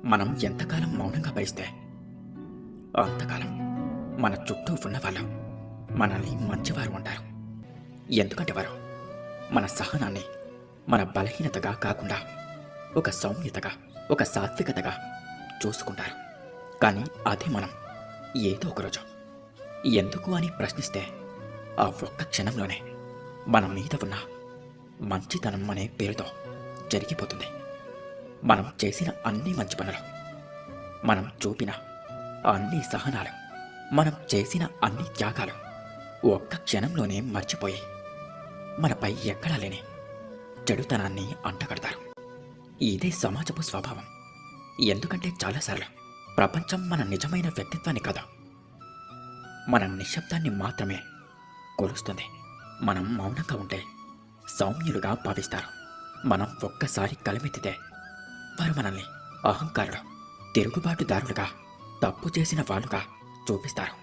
మనం ఎంతకాలం మౌనంగా భరిస్తే అంతకాలం మన చుట్టూ ఉన్నవాళ్ళు మనల్ని మంచివారు అంటారు. ఎందుకంటే వారు మన సహనాన్ని మన బలహీనతగా కాకుండా ఒక సౌమ్యతగా, ఒక సాత్వికతగా చూసుకుంటారు. కానీ అదే మనం ఏదో ఒకరోజు ఎందుకు అని ప్రశ్నిస్తే ఆ ఒక్క క్షణంలోనే మన మీద ఉన్న మంచితనం అనే పేరుతో జరిగిపోతుంది. మనం చేసిన అన్ని మంచి పనులు, మనం చూపిన అన్ని సహనాలు, మనం చేసిన అన్ని త్యాగాలు ఒక్క క్షణంలోనే మర్చిపోయి మనపై ఎక్కడా లేని చెడుతనాన్ని అంటగడతారు. ఇదే సమాజపు స్వభావం. ఎందుకంటే చాలాసార్లు ప్రపంచం మన నిజమైన వ్యక్తిత్వాన్ని కాదు, మన నిశ్శబ్దాన్ని మాత్రమే కొలుస్తుంది. మనం మౌనంగా ఉంటే సౌమ్యులుగా భావిస్తారు. మనం ఒక్కసారి కలమెత్తితే వారు మనల్ని అహంకారులు, తిరుగుబాటుదారులుగా, తప్పు చేసిన వాళ్ళుగా చూపిస్తారు.